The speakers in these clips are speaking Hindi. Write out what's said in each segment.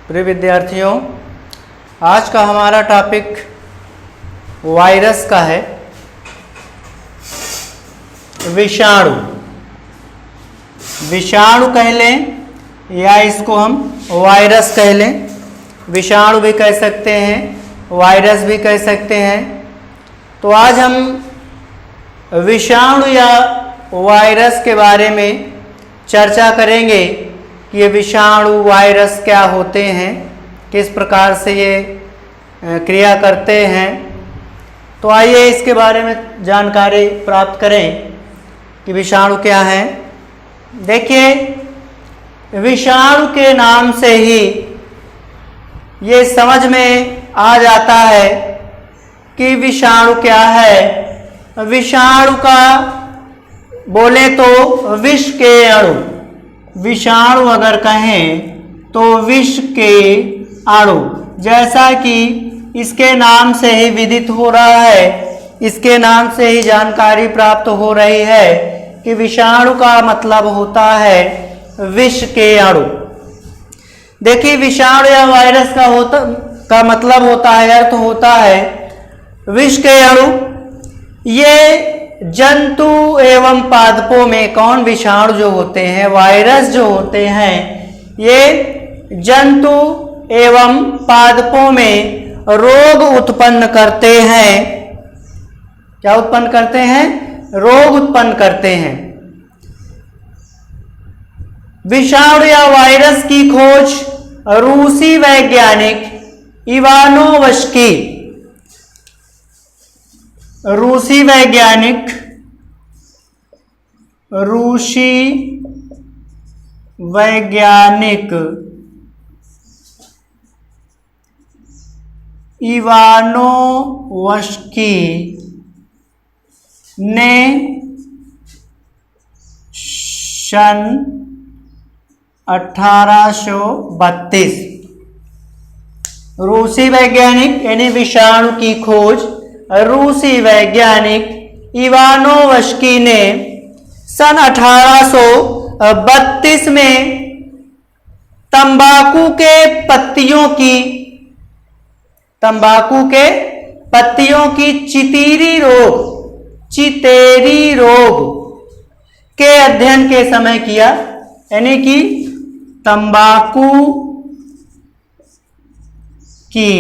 प्रिय विद्यार्थियों, आज का हमारा टॉपिक वायरस का है। विषाणु विषाणु कह लें या इसको हम वायरस कह लें। विषाणु भी कह सकते हैं, वायरस भी कह सकते हैं। तो आज हम विषाणु या वायरस के बारे में चर्चा करेंगे कि ये विषाणु वायरस क्या होते हैं, किस प्रकार से ये क्रिया करते हैं। तो आइए इसके बारे में जानकारी प्राप्त करें कि विषाणु क्या है। देखिए, विषाणु के नाम से ही ये समझ में आ जाता है कि विषाणु क्या है। विषाणु का बोले तो विष के अणु, विषाणु अगर कहें तो विष के अणु, जैसा कि इसके नाम से ही विदित हो रहा है, इसके नाम से ही जानकारी प्राप्त हो रही है कि विषाणु का मतलब होता है विष के अणु। देखिए, विषाणु या वायरस का मतलब होता है, अर्थ होता है विष के अणु। ये जंतु एवं पादपों में कौन विषाणु जो होते हैं, वायरस जो होते हैं, ये जंतु एवं पादपों में रोग उत्पन्न करते हैं। क्या उत्पन्न करते हैं? रोग उत्पन्न करते हैं। विषाणु या वायरस की खोज रूसी वैज्ञानिक इवानोवस्की, रूसी वैज्ञानिक इवानोवस्की ने सन 1832, रूसी वैज्ञानिक यानी विषाणु की खोज रूसी वैज्ञानिक इवानोवस्की ने सन 1832 में तंबाकू के पत्तियों की चितेरी रोग के अध्ययन के समय किया। यानी कि तंबाकू की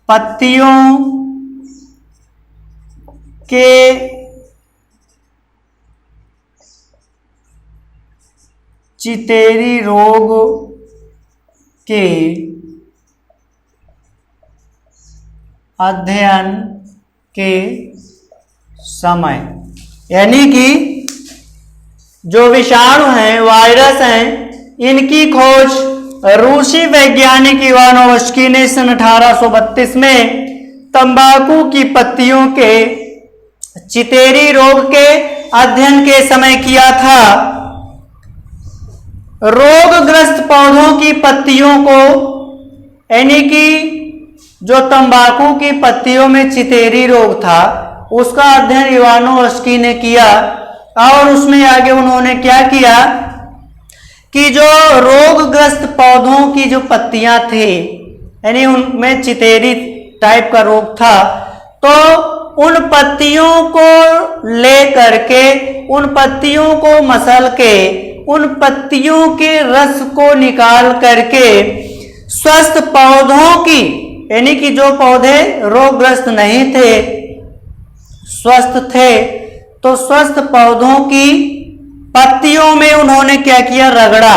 पत्तियों के चितेरी रोग के अध्ययन के समय, यानी कि जो विषाणु हैं, वायरस हैं, इनकी खोज रूसी वैज्ञानिक इवानोवस्की ने सन 1832 में तंबाकू की पत्तियों के चितेरी रोग के अध्ययन के समय किया था। रोगग्रस्त पौधों की पत्तियों को, यानी कि जो तंबाकू की पत्तियों में चितेरी रोग था, उसका अध्ययन इवानोवस्की ने किया। और उसमें आगे उन्होंने क्या किया कि जो रोगग्रस्त पौधों की जो पत्तियां थे, यानी उनमें चितेरी टाइप का रोग था, तो उन पत्तियों को ले करके, उन पत्तियों को मसल के, उन पत्तियों के रस को निकाल करके स्वस्थ पौधों की, यानी कि जो पौधे रोगग्रस्त नहीं थे, स्वस्थ थे, तो स्वस्थ पौधों की पत्तियों में उन्होंने क्या किया? रगड़ा,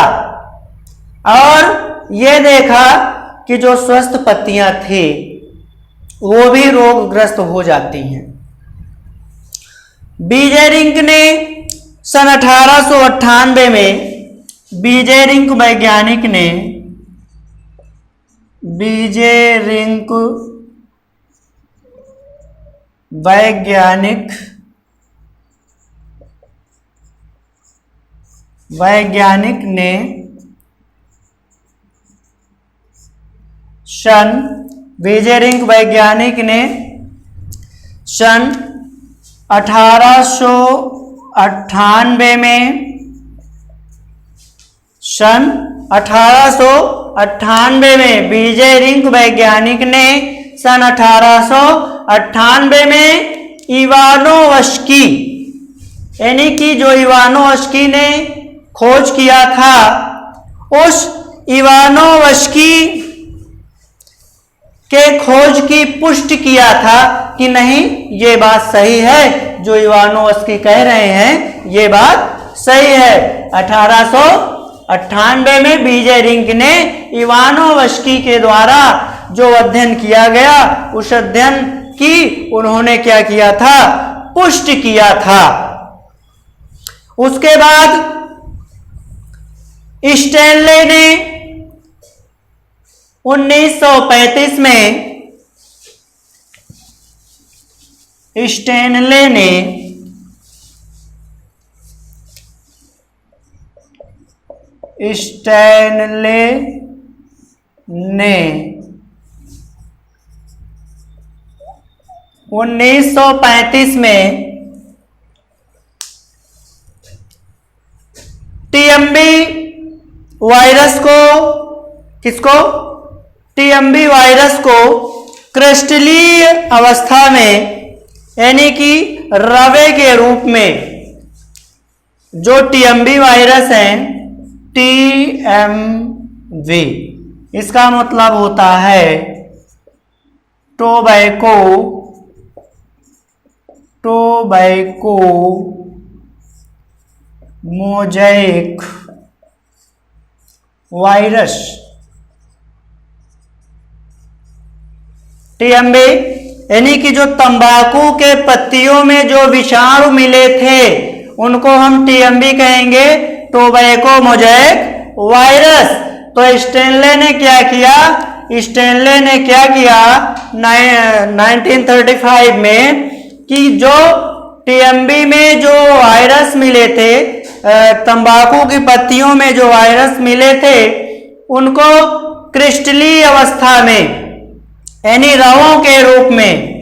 और ये देखा कि जो स्वस्थ पत्तियां थी वो भी रोगग्रस्त हो जाती हैं। बीजेरिंक ने सन 1898 में, बीजेरिंक वैज्ञानिक ने सन 1898 में सन 1898 में विजय रिंक वैज्ञानिक ने सन 1898 में इवानोव्स्की, यानी कि जो इवानोव्स्की ने खोज किया था, उस इवानोव्स्की के खोज की पुष्टि किया था कि नहीं, ये बात सही है, जो इवानोव्स्की कह रहे हैं ये बात सही है। 1898 में विजय रिंक ने इवानोव्स्की के द्वारा जो अध्ययन किया गया, उस अध्ययन की उन्होंने क्या किया था, पुष्टि किया था। उसके बाद स्टैनले ने 1935 में स्टैनले ने स्टैनले ने 1935 में टीएमबी वायरस को, किसको, टीएमबी वायरस को क्रिस्टलीय अवस्था में, यानी कि रवे के रूप में, जो टीएमबी वायरस है, टीएमवी इसका मतलब होता है टोबैको मोज़ेक वायरस। टीएमवी यानी कि जो तंबाकू के पत्तियों में जो विषाणु मिले थे, उनको हम टीएमवी कहेंगे, टोबैको मोज़ेक वायरस। तो स्टैनले ने क्या किया, 1935 में कि जो टीएमवी में जो वायरस मिले थे, तंबाकू की पत्तियों में जो वायरस मिले थे, उनको क्रिस्टलीय अवस्था में, यानी रवों के रूप में,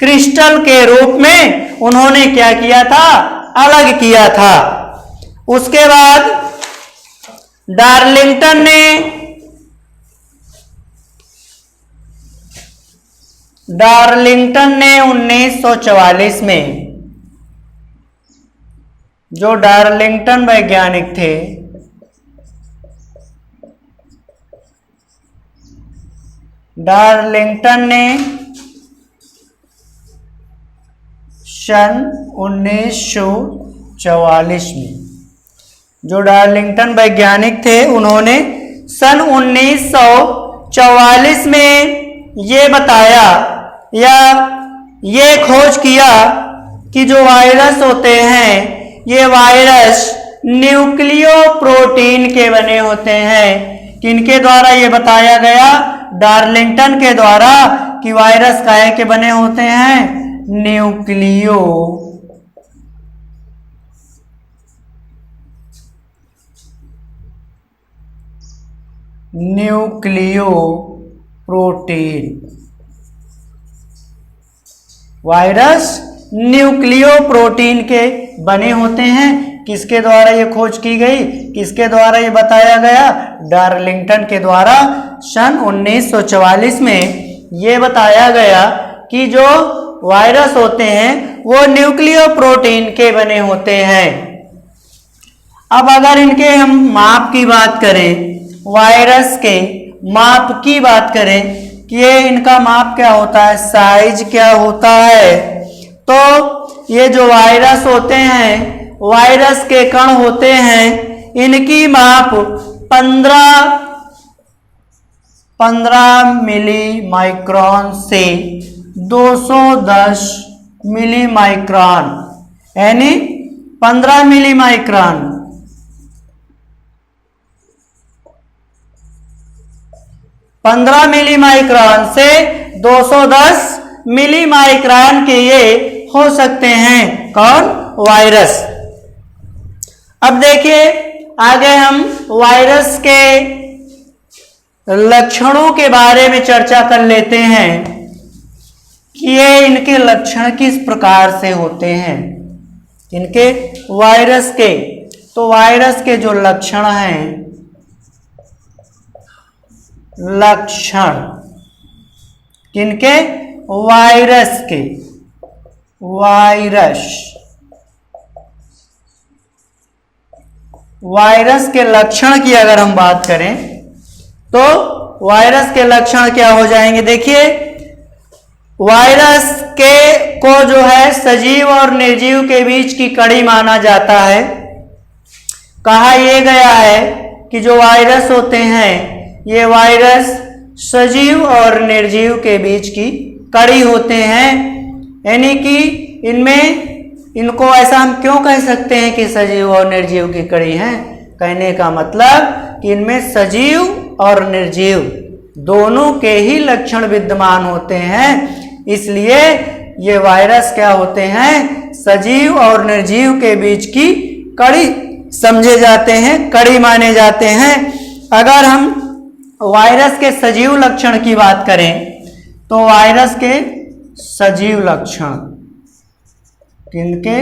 क्रिस्टल के रूप में उन्होंने क्या किया था, अलग किया था। उसके बाद डार्लिंगटन ने 1944 में, जो डार्लिंगटन वैज्ञानिक थे, डार्लिंगटन ने सन 1944 में, जो डार्लिंगटन वैज्ञानिक थे, उन्होंने सन 1944 में ये बताया या ये खोज किया कि जो वायरस होते हैं, ये वायरस न्यूक्लियो प्रोटीन के बने होते हैं। किनके द्वारा ये बताया गया, डार्लिंगटन के द्वारा, कि वायरस काहे के बने होते हैं, nucleo protein. Virus nucleo protein के बने होते हैं। किसके द्वारा ये खोज की गई, किसके द्वारा ये बताया गया, डार्लिंगटन के द्वारा सन 1944 में ये बताया गया कि जो वायरस होते हैं वो न्यूक्लियो प्रोटीन के बने होते हैं। अब अगर इनके हम माप की बात करें, वायरस के माप की बात करें कि ये इनका माप क्या होता है, साइज क्या होता है, तो ये जो वायरस होते हैं, वायरस के कण होते हैं, इनकी माप 15 मिली माइक्रोन से 210 मिली माइक्रोन, यानी 15 मिली माइक्रोन, 15 मिली माइक्रोन से 210 मिली माइक्रोन के ये हो सकते हैं। कौन, वायरस। अब देखिए आगे हम वायरस के लक्षणों के बारे में चर्चा कर लेते हैं कि ये इनके लक्षण किस प्रकार से होते हैं, इनके वायरस के। तो वायरस के जो लक्षण हैं, लक्षण किनके, वायरस के, वायरस के लक्षण की अगर हम बात करें तो वायरस के लक्षण क्या हो जाएंगे। देखिए, वायरस को जो है सजीव और निर्जीव के बीच की कड़ी माना जाता है। कहा यह गया है कि जो वायरस होते हैं ये वायरस सजीव और निर्जीव के बीच की कड़ी होते हैं, यानी कि इनको ऐसा हम क्यों कह सकते हैं कि सजीव और निर्जीव की कड़ी है। कहने का मतलब कि इनमें सजीव और निर्जीव दोनों के ही लक्षण विद्यमान होते हैं, इसलिए ये वायरस क्या होते हैं, सजीव और निर्जीव के बीच की कड़ी समझे जाते हैं, कड़ी माने जाते हैं। अगर हम वायरस के सजीव लक्षण की बात करें तो वायरस के सजीव लक्षण किनके,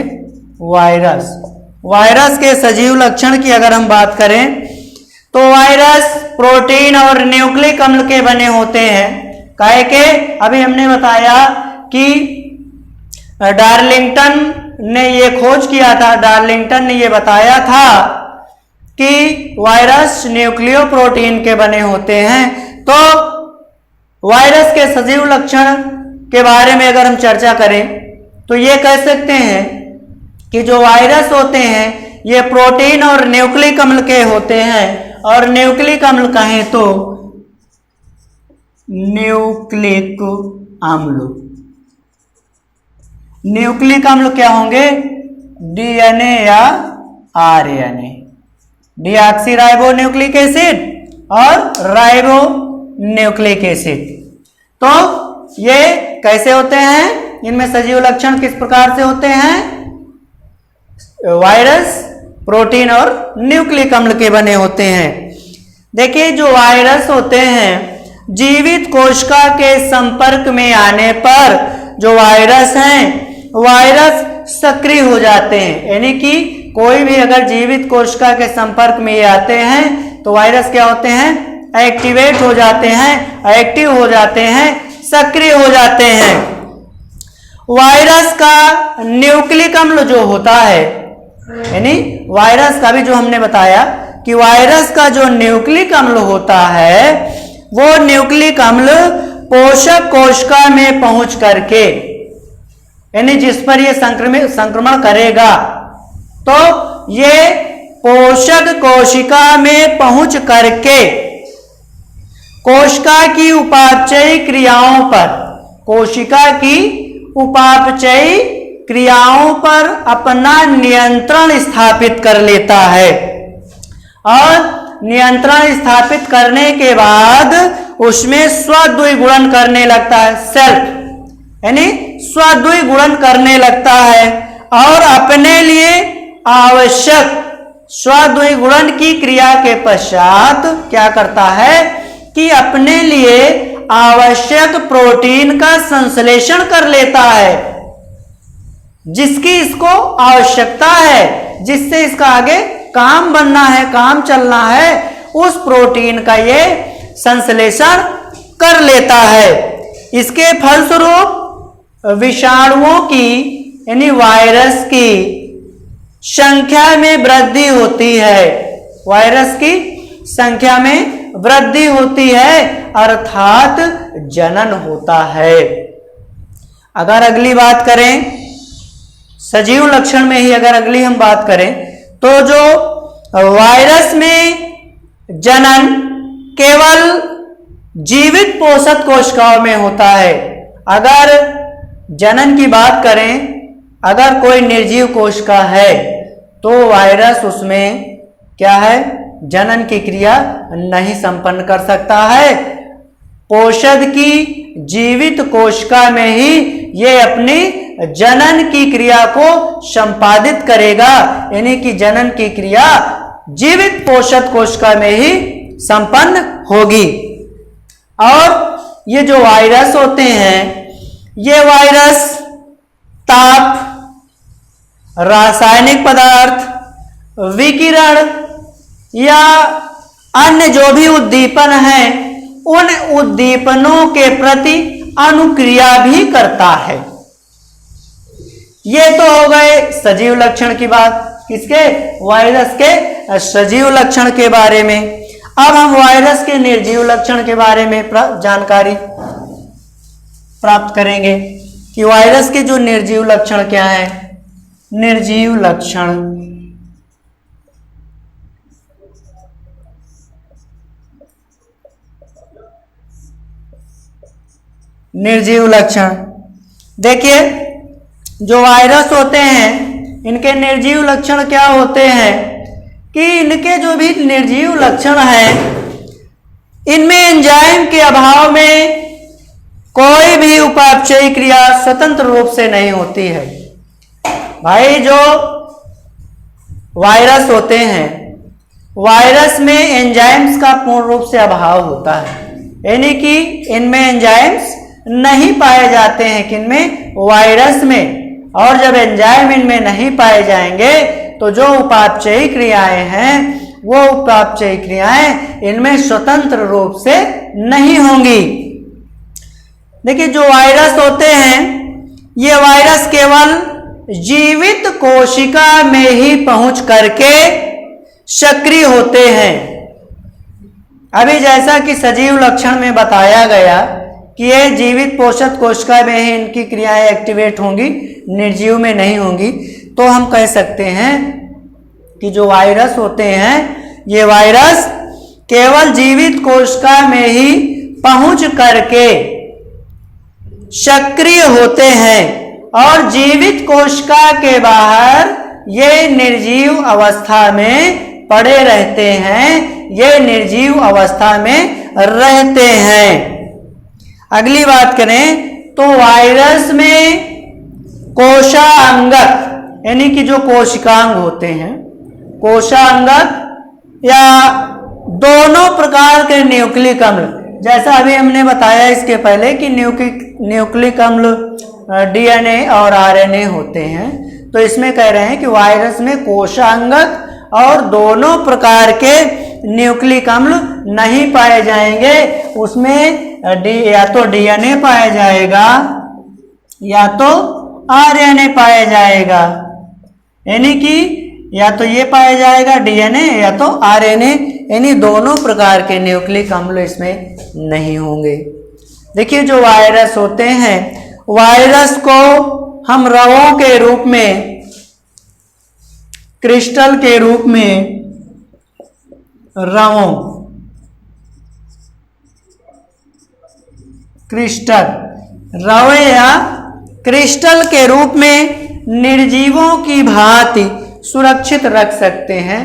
वायरस के सजीव लक्षण की अगर हम बात करें तो वायरस प्रोटीन और न्यूक्लिक अम्ल के बने होते हैं। काहे के, अभी हमने बताया कि डार्लिंगटन ने ये खोज किया था, डार्लिंगटन ने ये बताया था कि वायरस न्यूक्लियो प्रोटीन के बने होते हैं। तो वायरस के सजीव लक्षण के बारे में अगर हम चर्चा करें तो ये कह सकते हैं कि जो वायरस होते हैं ये प्रोटीन और न्यूक्लिक अम्ल के होते हैं, और न्यूक्लिक अम्ल कहें तो न्यूक्लिक अम्ल क्या होंगे, डीएनए या आरएनए, डीऑक्सी राइबोन्यूक्लिक एसिड और राइबो न्यूक्लिक एसिड। तो ये कैसे होते हैं, इनमें सजीव लक्षण किस प्रकार से होते हैं, वायरस प्रोटीन और न्यूक्लिक अम्ल के बने होते हैं। देखिए, जो वायरस होते हैं जीवित कोशिका के संपर्क में आने पर जो वायरस हैं, वायरस सक्रिय हो जाते हैं, यानी कि कोई भी अगर जीवित कोशिका के संपर्क में आते हैं तो वायरस क्या होते हैं, एक्टिवेट हो जाते हैं, एक्टिव हो जाते हैं, सक्रिय हो जाते हैं। वायरस का न्यूक्लिक अम्ल जो होता है, यानी वायरस का भी जो हमने बताया कि वायरस का जो न्यूक्लिक अम्ल होता है वो न्यूक्लिक अम्ल पोषक कोशिका में पहुंच करके, यानी जिस पर ये संक्रमण करेगा, तो ये पोषक कोशिका में पहुंच करके कोशिका की उपापचयी क्रियाओं पर, कोशिका की उपापचयी क्रियाओं पर अपना नियंत्रण स्थापित कर लेता है, और नियंत्रण स्थापित करने के बाद उसमें स्वद्विगुणन करने लगता है, सेल्फ यानी स्वद्विगुणन करने लगता है, और अपने लिए आवश्यक स्वद्विगुणन की क्रिया के पश्चात क्या करता है कि अपने लिए आवश्यक प्रोटीन का संश्लेषण कर लेता है, जिसकी इसको आवश्यकता है, जिससे इसका आगे काम बनना है, काम चलना है, उस प्रोटीन का ये संश्लेषण कर लेता है। इसके फलस्वरूप विषाणुओं की यानी वायरस की संख्या में वृद्धि होती है, वायरस की संख्या में वृद्धि होती है, अर्थात जनन होता है। अगर अगली बात करें सजीव लक्षण में ही अगर अगली हम बात करें तो जो वायरस में जनन केवल जीवित पोषक कोशिकाओं में होता है। अगर जनन की बात करें, अगर कोई निर्जीव कोशिका है तो वायरस उसमें क्या है, जनन की क्रिया नहीं संपन्न कर सकता है। पोषक की जीवित कोशिका में ही ये अपनी जनन की क्रिया को संपादित करेगा, यानी कि जनन की क्रिया जीवित पोषक कोशिका में ही संपन्न होगी। और ये जो वायरस होते हैं ये वायरस ताप, रासायनिक पदार्थ, विकिरण या अन्य जो भी उद्दीपन है उन उद्दीपनों के प्रति अनुक्रिया भी करता है। ये तो हो गए सजीव लक्षण की बात, किसके? वायरस के सजीव लक्षण के बारे में। अब हम वायरस के निर्जीव लक्षण के बारे में जानकारी प्राप्त करेंगे कि वायरस के जो निर्जीव लक्षण क्या है। निर्जीव लक्षण, निर्जीव लक्षण देखिए, जो वायरस होते हैं इनके निर्जीव लक्षण क्या होते हैं कि इनके जो भी निर्जीव लक्षण है इनमें एंजाइम के अभाव में कोई भी उपापचयी क्रिया स्वतंत्र रूप से नहीं होती है। भाई जो वायरस होते हैं, वायरस में एंजाइम्स का पूर्ण रूप से अभाव होता है, यानी कि इनमें एंजाइम्स नहीं पाए जाते हैं, किनमें? वायरस में। और जब एंजाइम इनमें नहीं पाए जाएंगे तो जो उपापचयी क्रियाएं हैं वो उपापचयी क्रियाएं इनमें स्वतंत्र रूप से नहीं होंगी। देखिए, जो वायरस होते हैं ये वायरस केवल जीवित कोशिका में ही पहुंच करके सक्रिय होते हैं। अभी जैसा कि सजीव लक्षण में बताया गया कि ये जीवित पोषक कोशिका में ही इनकी क्रियाएं एक्टिवेट होंगी, निर्जीव में नहीं होंगी, तो हम कह सकते हैं कि जो वायरस होते हैं ये वायरस केवल जीवित कोशिका में ही पहुंच करके सक्रिय होते हैं और जीवित कोशिका के बाहर ये निर्जीव अवस्था में पड़े रहते हैं, ये निर्जीव अवस्था में रहते हैं। अगली बात करें तो वायरस में कोशांगक यानी कि जो कोशिकांग होते हैं, कोशांगक या दोनों प्रकार के न्यूक्लिक अम्ल, जैसा अभी हमने बताया इसके पहले कि न्यूक्लिक अम्ल डीएनए और आरएनए होते हैं, तो इसमें कह रहे हैं कि वायरस में कोशांगक और दोनों प्रकार के न्यूक्लिक अम्ल नहीं पाए जाएंगे। उसमें या तो डीएनए पाया जाएगा या तो आरएनए पाया जाएगा, यानी कि या तो ये पाया जाएगा डीएनए या तो आरएनए, यानी दोनों प्रकार के न्यूक्लिक अम्ल इसमें नहीं होंगे। देखिए, जो वायरस होते हैं, वायरस को हम रवों के रूप में, क्रिस्टल के रूप में, रवों, क्रिस्टल, रवे या क्रिस्टल के रूप में निर्जीवों की भांति सुरक्षित रख सकते हैं।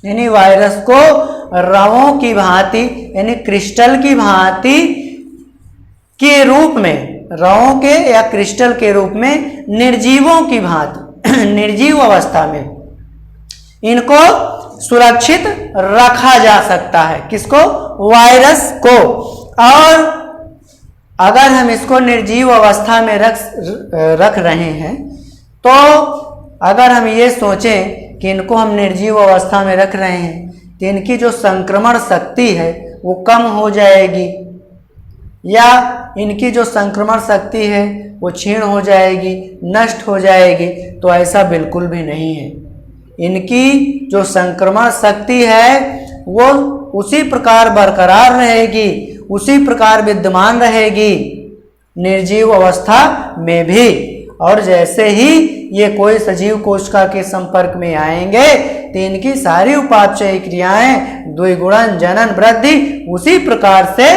यानी वायरस को रवों की भांति यानी क्रिस्टल की भांति के रूप में, रवों के या क्रिस्टल के रूप में निर्जीवों की भांति निर्जीव अवस्था में इनको सुरक्षित रखा जा सकता है। किसको? वायरस को। और अगर हम इसको निर्जीव अवस्था में रख रहे हैं तो अगर हम ये सोचें कि इनको हम निर्जीव अवस्था में रख रहे हैं तो इनकी जो संक्रमण शक्ति है वो कम हो जाएगी, या इनकी जो संक्रमण शक्ति है वो क्षीण हो जाएगी, नष्ट हो जाएगी, तो ऐसा बिल्कुल भी नहीं है। इनकी जो संक्रमण शक्ति है वो उसी प्रकार बरकरार रहेगी, उसी प्रकार विद्यमान रहेगी निर्जीव अवस्था में भी। और जैसे ही ये कोई सजीव कोशिका के संपर्क में आएंगे तो इनकी सारी उपापचयी क्रियाएं, द्विगुणन, जनन, वृद्धि उसी प्रकार से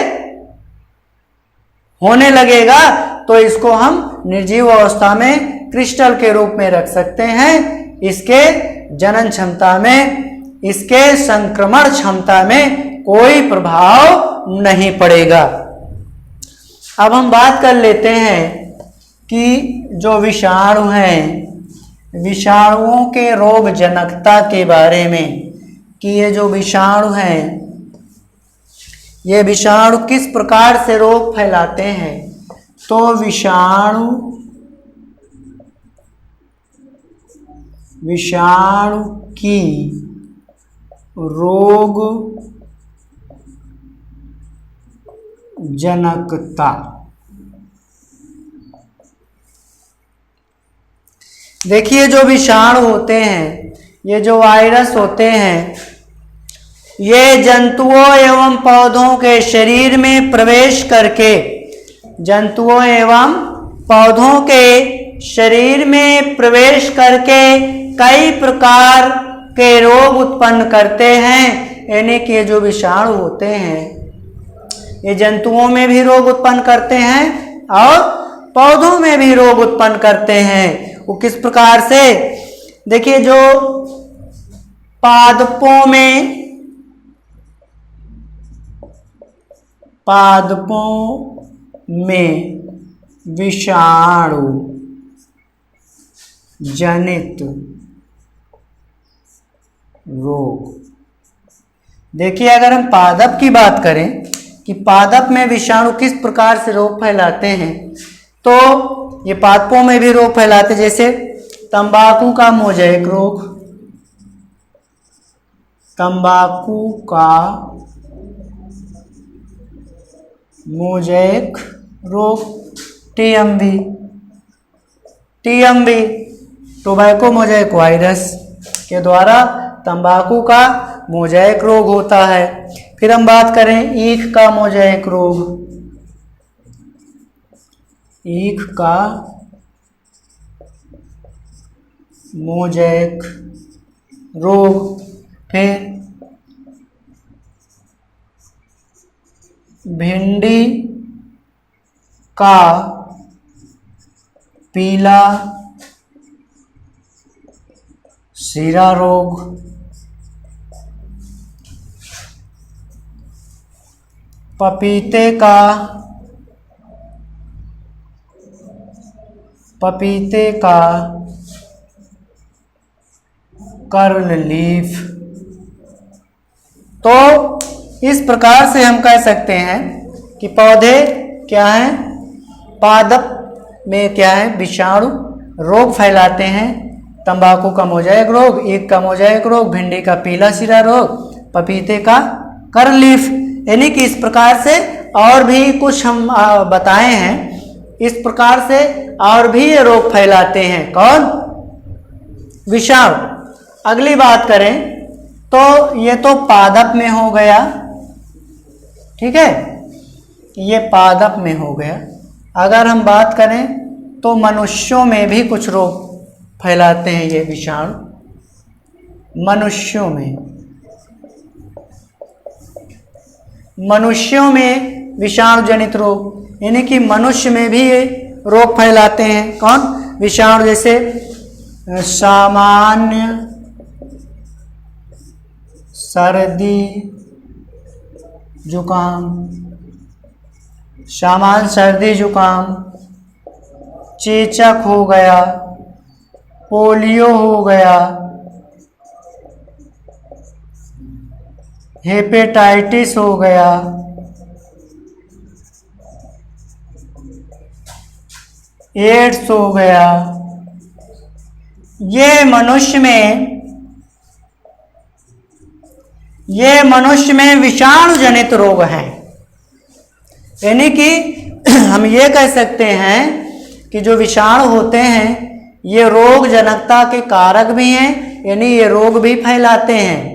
होने लगेगा। तो इसको हम निर्जीव अवस्था में क्रिस्टल के रूप में रख सकते हैं। इसके जनन क्षमता में, इसके संक्रमण क्षमता में कोई प्रभाव नहीं पड़ेगा। अब हम बात कर लेते हैं कि जो विषाणु हैं, विषाणुओं के रोग जनकता के बारे में, कि ये जो विषाणु हैं ये विषाणु किस प्रकार से रोग फैलाते हैं। तो विषाणु की रोग जनकता। देखिए जो विषाणु होते हैं, ये जो वायरस होते हैं, ये जंतुओं एवं पौधों के शरीर में प्रवेश करके, जंतुओं एवं पौधों के शरीर में प्रवेश करके कई प्रकार के रोग उत्पन्न करते हैं। यानी कि ये जो विषाणु होते हैं, ये जंतुओं में भी रोग उत्पन्न करते हैं और पौधों में भी रोग उत्पन्न करते हैं। वो किस प्रकार से? देखिए जो पादपों में विषाणु जनित रोग। देखिए अगर हम पादप की बात करें कि पादप में विषाणु किस प्रकार से रोग फैलाते हैं, तो ये पादपों में भी रोग फैलाते, जैसे तंबाकू का मोज़ेक रोग, तंबाकू का मोज़ेक रोग, टीएमवी टोबैको मोज़ेक वायरस के द्वारा तंबाकू का मोज़ेक रोग होता है। फिर हम बात करें ईख का मोज़ेक रोग, ईख का मोज़ेक रोग। फिर भिंडी का पीला सिरा रोग, पपीते का कर्ल लीफ। तो इस प्रकार से हम कह सकते हैं कि पौधे क्या हैं, पादप में क्या है, विषाणु रोग फैलाते हैं। तंबाकू का मोज़ेक रोग, ईख का मोज़ेक रोग, भिंडी का पीला सिरा रोग, पपीते का कर्ल लीफ। यानी कि इस प्रकार से और भी कुछ हम बताए हैं, इस प्रकार से और भी ये रोग फैलाते हैं। कौन? विषाणु। अगली बात करें तो ये तो पादप में हो गया, ठीक है, ये पादप में हो गया। अगर हम बात करें तो मनुष्यों में भी कुछ रोग फैलाते हैं ये विषाणु, मनुष्यों में विषाणु जनित रोग, यानी कि मनुष्य में भी ये रोग फैलाते हैं। कौन? विषाणु। जैसे सामान्य सर्दी जुकाम, चेचक हो गया, पोलियो हो गया, हेपेटाइटिस हो गया, एड्स हो गया, ये मनुष्य में विषाणु जनित रोग हैं। यानी कि हम ये कह सकते हैं कि जो विषाणु होते हैं ये रोग जनकता के कारक भी हैं, यानी ये रोग भी फैलाते हैं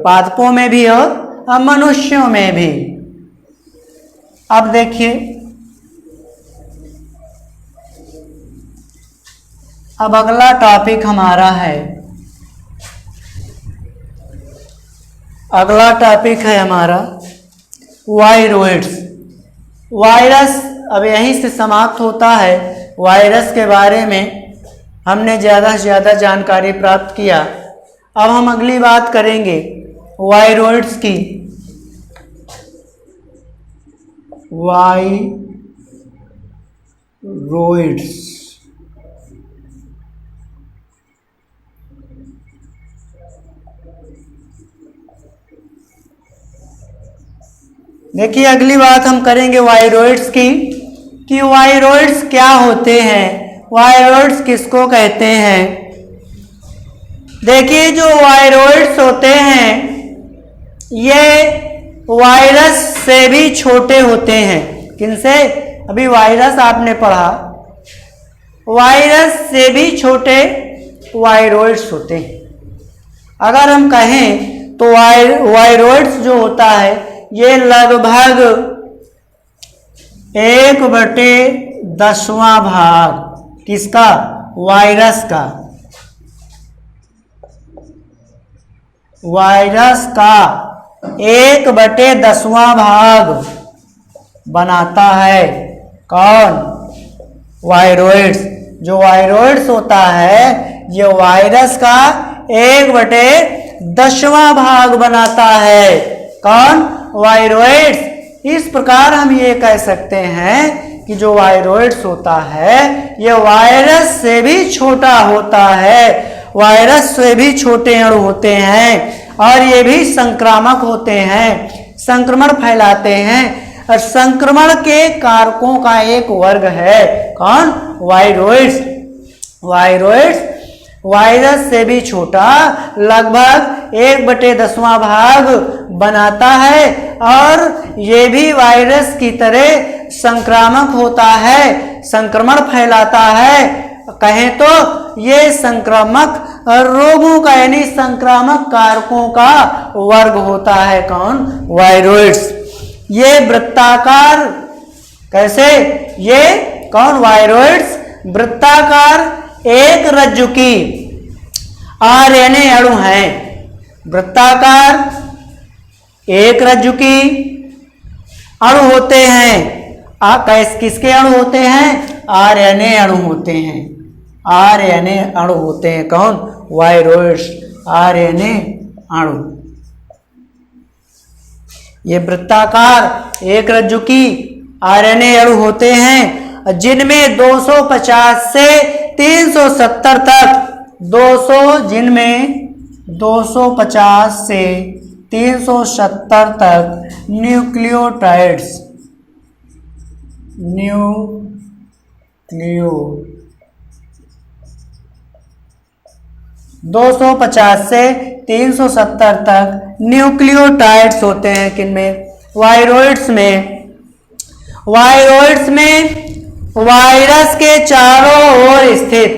पादपों में भी और मनुष्यों में भी। अब देखिए, अब अगला टॉपिक हमारा है, अगला टॉपिक है हमारा वायरोइड्स। वायरस अब यहीं से समाप्त होता है। वायरस के बारे में हमने ज़्यादा से ज़्यादा जानकारी प्राप्त किया। अब हम अगली बात करेंगे वायरोइड्स की। वायरोइड्स देखिए अगली बात हम करेंगे वायरॉइड्स की, कि वायरॉइड्स क्या होते हैं, वायरॉइड्स किसको कहते हैं। देखिए जो वायरॉइड्स होते हैं ये वायरस से भी छोटे होते हैं। किनसे? अभी वायरस आपने पढ़ा, वायरस से भी छोटे वायरॉइड्स होते हैं। अगर हम कहें तो वायरॉइड्स जो होता है ये लगभग 1/10वां भाग किसका? वायरस का, वायरस का 1/10वां भाग बनाता है। कौन? वायरॉइड्स। जो वायरॉइड्स होता है ये वायरस का 1/10वां भाग बनाता है। कौन? वायरॉइड्स। इस प्रकार हम ये कह सकते हैं कि जो वायरॉइड्स होता है ये वायरस से भी छोटा होता है, वायरस से भी छोटे अणु होते हैं और ये भी संक्रामक होते हैं, संक्रमण फैलाते हैं और संक्रमण के कारकों का एक वर्ग है। कौन? वायरॉइड्स। वायरॉइड्स वायरस से भी छोटा लगभग 1/10वां भाग बनाता है और ये भी वायरस की तरह संक्रामक होता है, संक्रमण फैलाता है। कहें तो ये संक्रामक रोगों का यानी संक्रामक कारकों का वर्ग होता है। कौन? वायरॉइड्स। ये वृत्ताकार, कैसे? ये कौन? वायरॉइड्स वृत्ताकार एक रज्जु की आरएनए अणु हैं। वृत्ताकार एक रज्जु की अणु होते हैं। किसके अणु होते हैं? आरएनए अणु होते हैं, आरएनए अणु होते हैं। कौन? वायरॉइड्स आरएनए अणु। ये वृत्ताकार एक रज्जु की आरएनए अणु होते हैं जिनमें 250 से 370 तक 250 से 370 तक न्यूक्लियोटाइड्स 250 से 370 तक न्यूक्लियोटाइड्स होते हैं। किनमें? वायरॉइड्स में। वायरॉइड्स में वायरस के चारों ओर स्थित,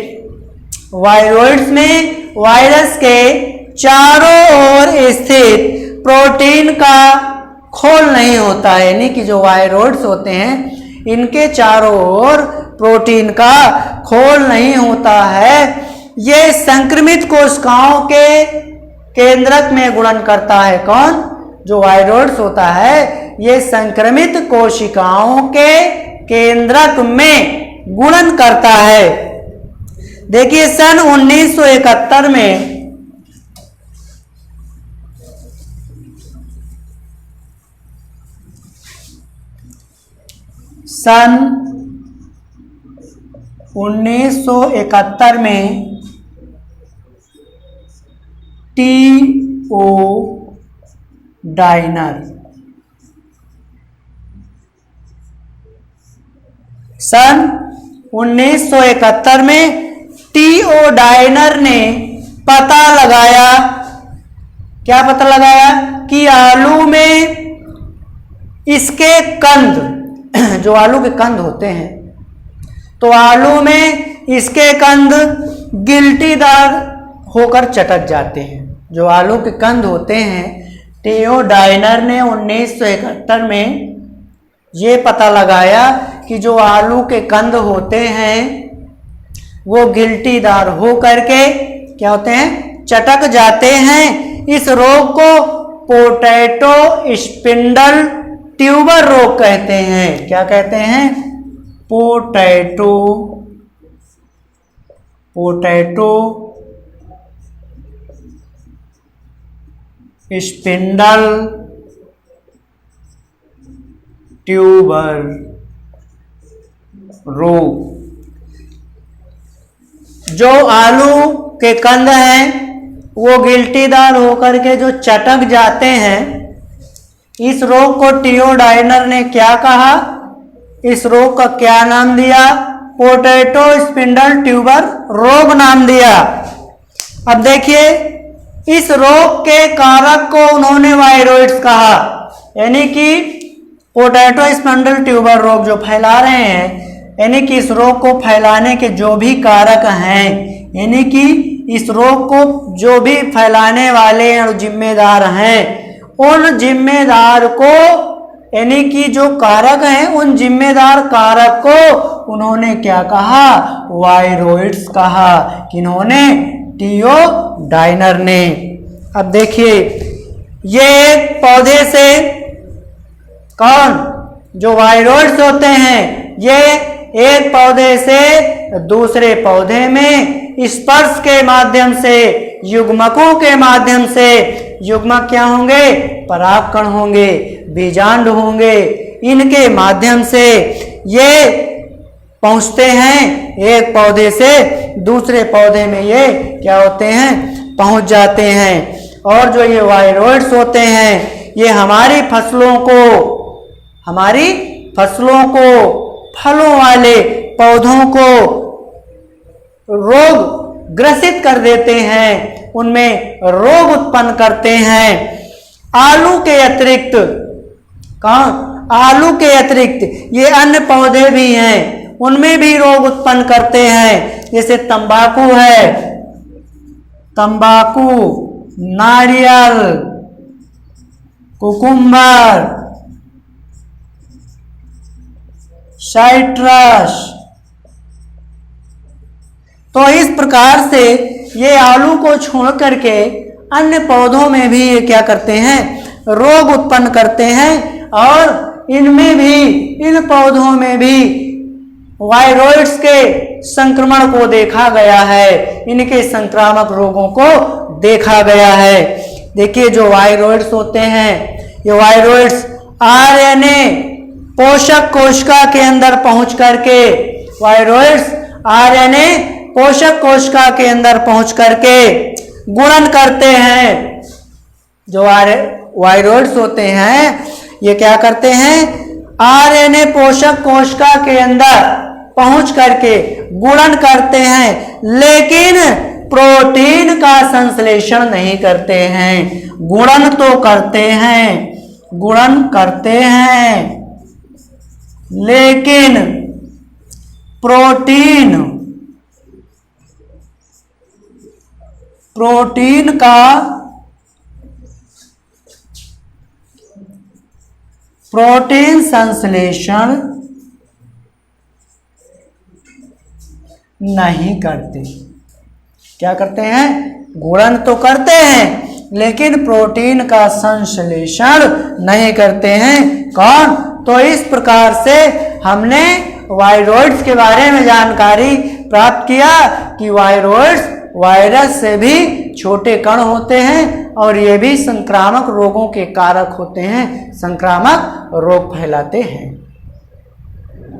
वायरॉइड्स में वायरस के चारों ओर स्थित प्रोटीन का खोल नहीं होता है, यानी कि जो वायरॉइड्स होते हैं इनके चारों ओर प्रोटीन का खोल नहीं होता है। ये संक्रमित कोशिकाओं के केंद्रक में गुणन करता है। कौन? जो वायरॉइड्स होता है ये संक्रमित कोशिकाओं के केंद्रक में गुणन करता है। देखिए सन 1971 में सन 1971 में टीओ डायनर, सन 1971 में टीओ डायनर ने पता लगाया, क्या पता लगाया? कि आलू में इसके कंद, जो आलू के कंद होते हैं तो आलू में इसके कंद गिल्टीदार होकर चटक जाते हैं। जो आलू के कंद होते हैं टीओ डायनर ने 1971 में ये पता लगाया कि जो आलू के कंद होते हैं वो गिल्टीदार हो करके क्या होते हैं? चटक जाते हैं। इस रोग को पोटैटो स्पिंडल ट्यूबर रोग कहते हैं। क्या कहते हैं? पोटैटो स्पिंडल ट्यूबर रोग। जो आलू के कंद हैं वो गिल्टीदार होकर के जो चटक जाते हैं इस रोग को टीओ डाइनर ने क्या कहा? इस रोग का क्या नाम दिया? पोटैटो स्पिंडल ट्यूबर रोग नाम दिया। अब देखिए, इस रोग के कारक को उन्होंने वायरॉइड्स कहा, यानी कि पोटैटो स्पिंडल ट्यूबर रोग जो फैला रहे हैं, यानी कि इस रोग को फैलाने के जो भी कारक हैं, यानी कि इस रोग को जो भी फैलाने वाले और जिम्मेदार हैं, उन जिम्मेदार को, यानी कि जो कारक हैं, उन जिम्मेदार कारक को उन्होंने क्या कहा? वायरॉइड्स कहा। किन्होंने? टीओ डाइनर ने। अब देखिए, ये एक पौधे से कौन, जो वायरॉइड्स होते हैं, ये एक पौधे से दूसरे पौधे में स्पर्श के माध्यम से, युग्मकों के माध्यम से, युग्मक क्या होंगे? परागकण होंगे, बीजांड होंगे, इनके माध्यम से ये पहुंचते हैं एक पौधे से दूसरे पौधे में, ये क्या होते हैं? पहुंच जाते हैं। और जो ये वायरॉइड्स होते हैं, ये हमारी फसलों को, फलों वाले पौधों को रोग ग्रसित कर देते हैं, उनमें रोग उत्पन्न करते हैं। आलू के अतिरिक्त, कौन? आलू के अतिरिक्त ये अन्य पौधे भी हैं, उनमें भी रोग उत्पन्न करते हैं। जैसे तंबाकू है, तंबाकू, नारियल, कुकुम्बर, साइट्रस। तो इस प्रकार से ये आलू को छोड़ करके अन्य पौधों में भी ये क्या करते हैं? रोग उत्पन्न करते हैं। और इनमें भी, इन पौधों में भी वायरॉइड्स के संक्रमण को देखा गया है, इनके संक्रामक रोगों को देखा गया है। देखिए, जो वायरॉइड्स होते हैं, ये वायरॉइड्स आरएनए पोषक कोशिका के अंदर पहुंच करके, वायरॉइड्स आरएनए पोषक कोशिका के अंदर पहुंच करके गुणन करते हैं। जो वायरॉइड्स होते हैं, ये क्या करते हैं? आरएनए पोषक कोशिका के अंदर पहुंच करके गुणन करते हैं, लेकिन प्रोटीन का संश्लेषण नहीं करते हैं। गुणन तो करते हैं, गुणन करते हैं, लेकिन प्रोटीन का प्रोटीन संश्लेषण नहीं करते। क्या करते हैं? गुणन तो करते हैं, लेकिन प्रोटीन का संश्लेषण नहीं करते हैं। कौन? तो इस प्रकार से हमने वायरॉइड्स के बारे में जानकारी प्राप्त किया कि वायरॉइड्स वायरस से भी छोटे कण होते हैं और ये भी संक्रामक रोगों के कारक होते हैं, संक्रामक रोग फैलाते हैं।